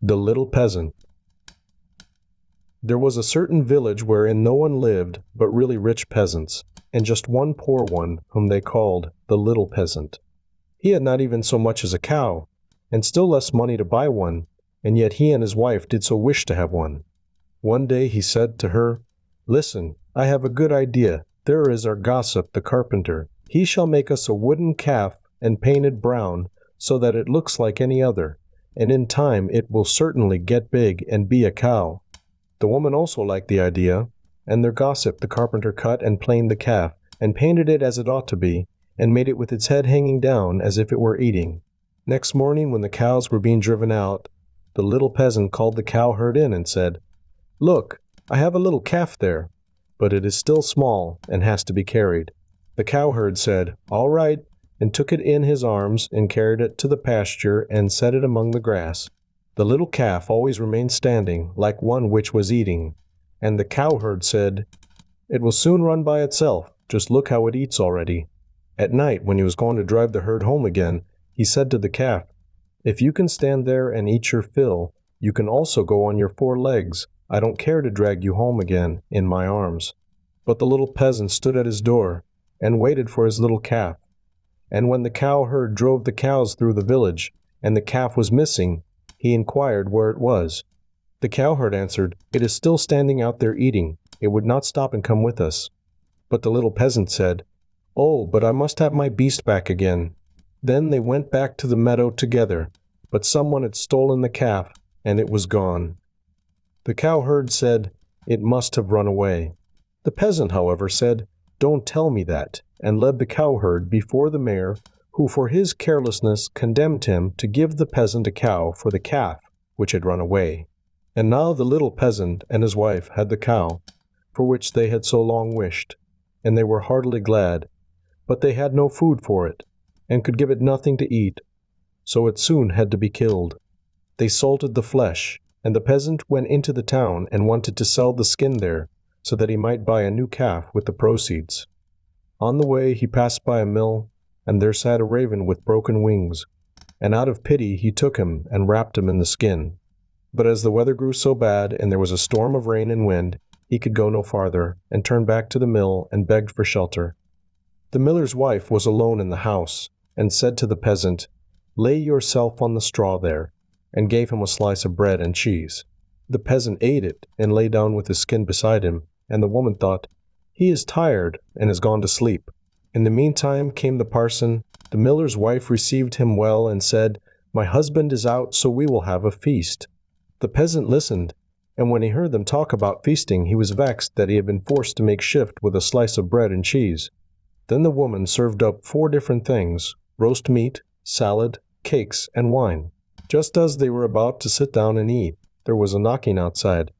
The Little Peasant. There was a certain village wherein no one lived but really rich peasants, and just one poor one whom they called the Little Peasant. He had not even so much as a cow, and still less money to buy one, and yet he and his wife did so wish to have one. One day he said to her, "Listen, I have a good idea. There is our gossip, the carpenter. He shall make us a wooden calf and paint it brown, so that it looks like any other, and in time it will certainly get big and be a cow." The woman also liked the idea, and their gossip the carpenter cut and planed the calf, and painted it as it ought to be, and made it with its head hanging down as if it were eating. Next morning, when the cows were being driven out, the little peasant called the cowherd in and said, "Look, I have a little calf there, but it is still small and has to be carried." The cowherd said, "All right," and took it in his arms and carried it to the pasture and set it among the grass. The little calf always remained standing, like one which was eating, and the cowherd said, "It will soon run by itself, just look how it eats already." At night, when he was going to drive the herd home again, he said to the calf, "If you can stand there and eat your fill, you can also go on your 4 legs. I don't care to drag you home again in my arms." But the little peasant stood at his door and waited for his little calf. And when the cowherd drove the cows through the village, and the calf was missing, he inquired where it was. The cowherd answered, "It is still standing out there eating. It would not stop and come with us." But the little peasant said, "Oh, but I must have my beast back again." Then they went back to the meadow together, but someone had stolen the calf, and it was gone. The cowherd said, "It must have run away." The peasant, however, said, "Don't tell me that," and led the cowherd before the mayor, who for his carelessness condemned him to give the peasant a cow for the calf which had run away. And now the little peasant and his wife had the cow, for which they had so long wished, and they were heartily glad, but they had no food for it, and could give it nothing to eat, so it soon had to be killed. They salted the flesh, and the peasant went into the town and wanted to sell the skin there, so that he might buy a new calf with the proceeds. On the way he passed by a mill, and there sat a raven with broken wings, and out of pity he took him and wrapped him in the skin. But as the weather grew so bad, and there was a storm of rain and wind, he could go no farther, and turned back to the mill and begged for shelter. The miller's wife was alone in the house, and said to the peasant, "Lay yourself on the straw there," and gave him a slice of bread and cheese. The peasant ate it, and lay down with his skin beside him, and the woman thought, "He is tired, and has gone to sleep." In the meantime came the parson. The miller's wife received him well, and said, "My husband is out, so we will have a feast." The peasant listened, and when he heard them talk about feasting, he was vexed that he had been forced to make shift with a slice of bread and cheese. Then the woman served up 4 different things, roast meat, salad, cakes, and wine. Just as they were about to sit down and eat, there was a knocking outside.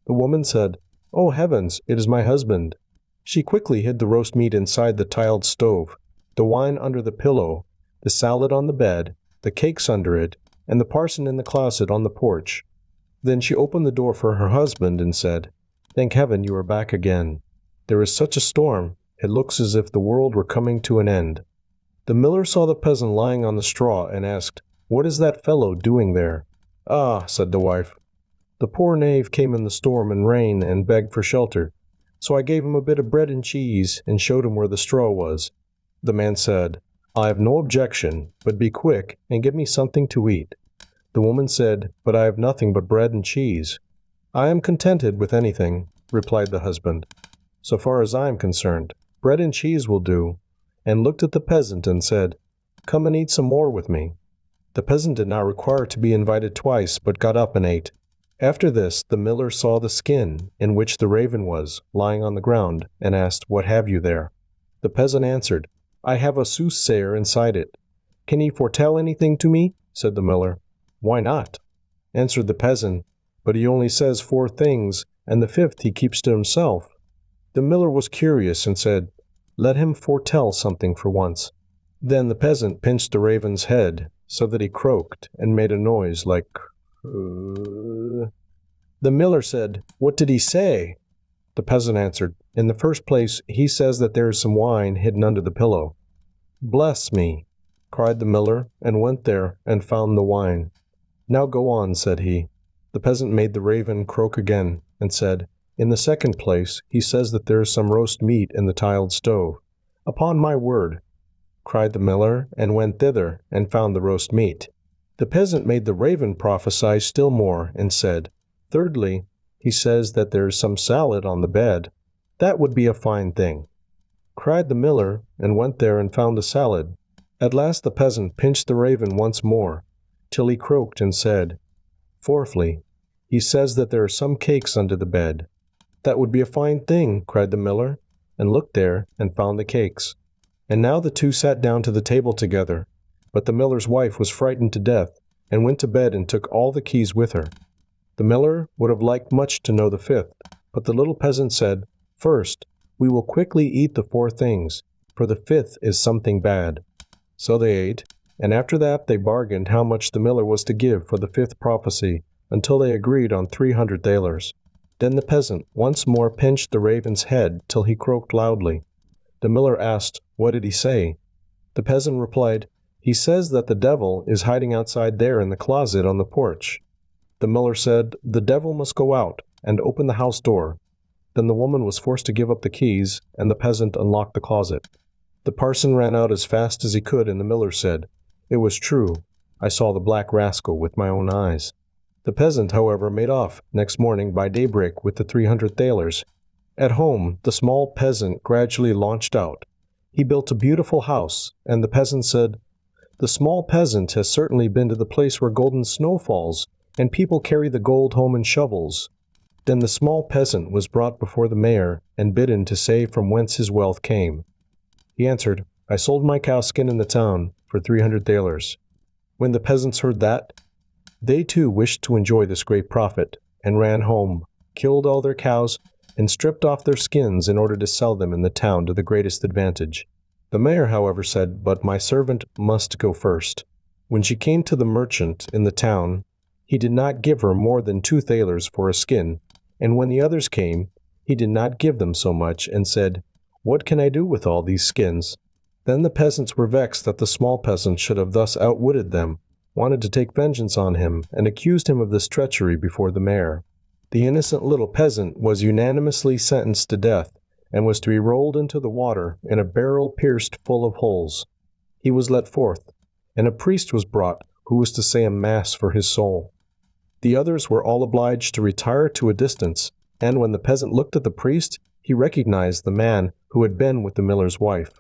The woman said, "Oh heavens, it is my husband." She quickly hid the roast meat inside the tiled stove, the wine under the pillow, the salad on the bed, the cakes under it, and the parson in the closet on the porch. Then she opened the door for her husband and said, "Thank heaven you are back again. There is such a storm, it looks as if the world were coming to an end." The miller saw the peasant lying on the straw and asked, "What is that fellow doing there?" "Ah," said the wife, "the poor knave came in the storm and rain and begged for shelter. So I gave him a bit of bread and cheese and showed him where the straw was." The man said, "I have no objection, but be quick and give me something to eat." The woman said, "But I have nothing but bread and cheese." "I am contented with anything," replied the husband. "So far as I am concerned, bread and cheese will do," and looked at the peasant and said, "Come and eat some more with me." The peasant did not require to be invited twice, but got up and ate. After this, the miller saw the skin, in which the raven was, lying on the ground, and asked, "What have you there?" The peasant answered, "I have a soothsayer inside it." "Can he foretell anything to me?" said the miller. "Why not?" answered the peasant, "but he only says 4 things, and the 5th he keeps to himself." The miller was curious, and said, "Let him foretell something for once." Then the peasant pinched the raven's head, so that he croaked, and made a noise like The miller said, "What did he say?" The peasant answered, "In the first place, he says that there is some wine hidden under the pillow." "Bless me!" cried the miller, and went there and found the wine. "Now go on," said he. The peasant made the raven croak again, and said, "In the second place, he says that there is some roast meat in the tiled stove." "Upon my word," cried the miller, and went thither, and found the roast meat. The peasant made the raven prophesy still more, and said, "Thirdly, he says that there is some salad on the bed. That would be a fine thing." Cried the miller, and went there and found the salad. At last the peasant pinched the raven once more, till he croaked and said, "Fourthly, he says that there are some cakes under the bed." "That would be a fine thing," cried the miller, and looked there and found the cakes. And now the two sat down to the table together, but the miller's wife was frightened to death, and went to bed and took all the keys with her. The miller would have liked much to know the fifth, but the little peasant said, "First, we will quickly eat the four things, for the fifth is something bad." So they ate, and after that they bargained how much the miller was to give for the fifth prophecy, until they agreed on 300 thalers. Then the peasant once more pinched the raven's head till he croaked loudly. The miller asked, "What did he say?" The peasant replied, "He says that the devil is hiding outside there in the closet on the porch." The miller said, "The devil must go out, and open the house door." Then the woman was forced to give up the keys, and the peasant unlocked the closet. The parson ran out as fast as he could, and the miller said, "It was true. I saw the black rascal with my own eyes." The peasant, however, made off next morning by daybreak with the 300 thalers. At home, the small peasant gradually launched out. He built a beautiful house, and the peasant said, "The small peasant has certainly been to the place where golden snow falls, and people carry the gold home in shovels." Then the small peasant was brought before the mayor, and bidden to say from whence his wealth came. He answered, "I sold my cowskin in the town for 300 thalers." When the peasants heard that, they too wished to enjoy this great profit, and ran home, killed all their cows, and stripped off their skins in order to sell them in the town to the greatest advantage. The mayor, however, said, "But my servant must go first." When she came to the merchant in the town, he did not give her more than 2 thalers for a skin, and when the others came, he did not give them so much, and said, "What can I do with all these skins?" Then the peasants were vexed that the small peasant should have thus outwitted them, wanted to take vengeance on him, and accused him of this treachery before the mayor. The innocent little peasant was unanimously sentenced to death, and was to be rolled into the water in a barrel pierced full of holes. He was let forth, and a priest was brought who was to say a mass for his soul. The others were all obliged to retire to a distance, and when the peasant looked at the priest, he recognized the man who had been with the miller's wife.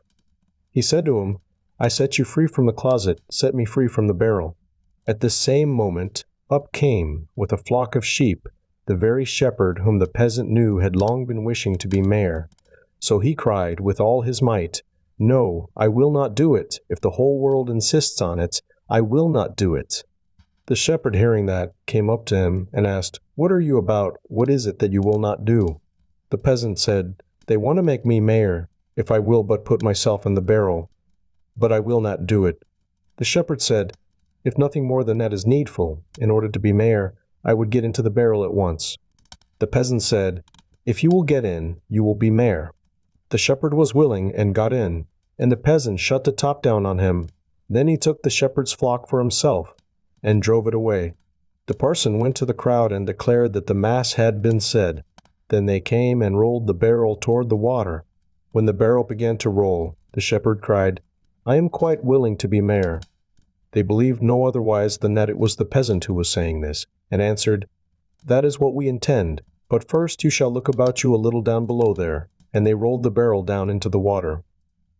He said to him, "I set you free from the closet, set me free from the barrel." At the same moment, up came, with a flock of sheep, the very shepherd whom the peasant knew had long been wishing to be mayor. So he cried with all his might, "No, I will not do it. If the whole world insists on it, I will not do it." The shepherd, hearing that, came up to him and asked, "What are you about? What is it that you will not do?" The peasant said, "They want to make me mayor, if I will but put myself in the barrel, but I will not do it." The shepherd said, "If nothing more than that is needful, in order to be mayor, I would get into the barrel at once." The peasant said, "If you will get in, you will be mayor." The shepherd was willing and got in, and the peasant shut the top down on him. Then he took the shepherd's flock for himself, and drove it away. The parson went to the crowd and declared that the mass had been said. Then they came and rolled the barrel toward the water. When the barrel began to roll, the shepherd cried, "I am quite willing to be mayor." They believed no otherwise than that it was the peasant who was saying this, and answered, "That is what we intend, but first you shall look about you a little down below there." And they rolled the barrel down into the water.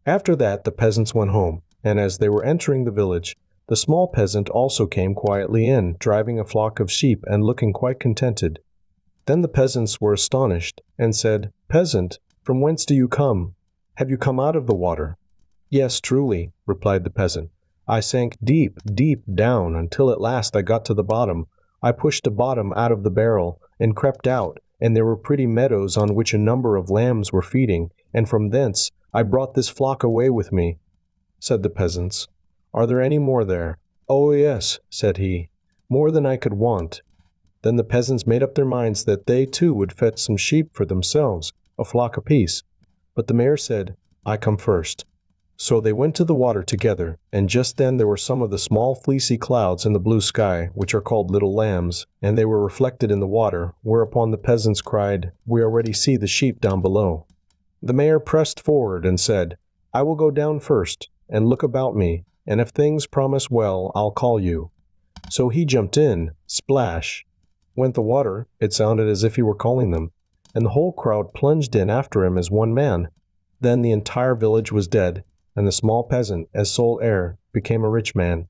After that the peasants went home, and as they were entering the village, the small peasant also came quietly in, driving a flock of sheep and looking quite contented. Then the peasants were astonished, and said, "Peasant, from whence do you come? Have you come out of the water?" "Yes, truly," replied the peasant. "I sank deep, deep down, until at last I got to the bottom. I pushed the bottom out of the barrel, and crept out, and there were pretty meadows on which a number of lambs were feeding, and from thence I brought this flock away with me." Said the peasants, "Are there any more there?" "Oh, yes," said he, "more than I could want." Then the peasants made up their minds that they too would fetch some sheep for themselves, a flock apiece. But the mayor said, "I come first." So they went to the water together, and just then there were some of the small fleecy clouds in the blue sky, which are called little lambs, and they were reflected in the water, whereupon the peasants cried, "We already see the sheep down below." The mayor pressed forward and said, "I will go down first, and look about me, and if things promise well, I'll call you." So he jumped in. Splash went the water. It sounded as if he were calling them, and the whole crowd plunged in after him as one man. Then the entire village was dead, and the small peasant, as sole heir, became a rich man.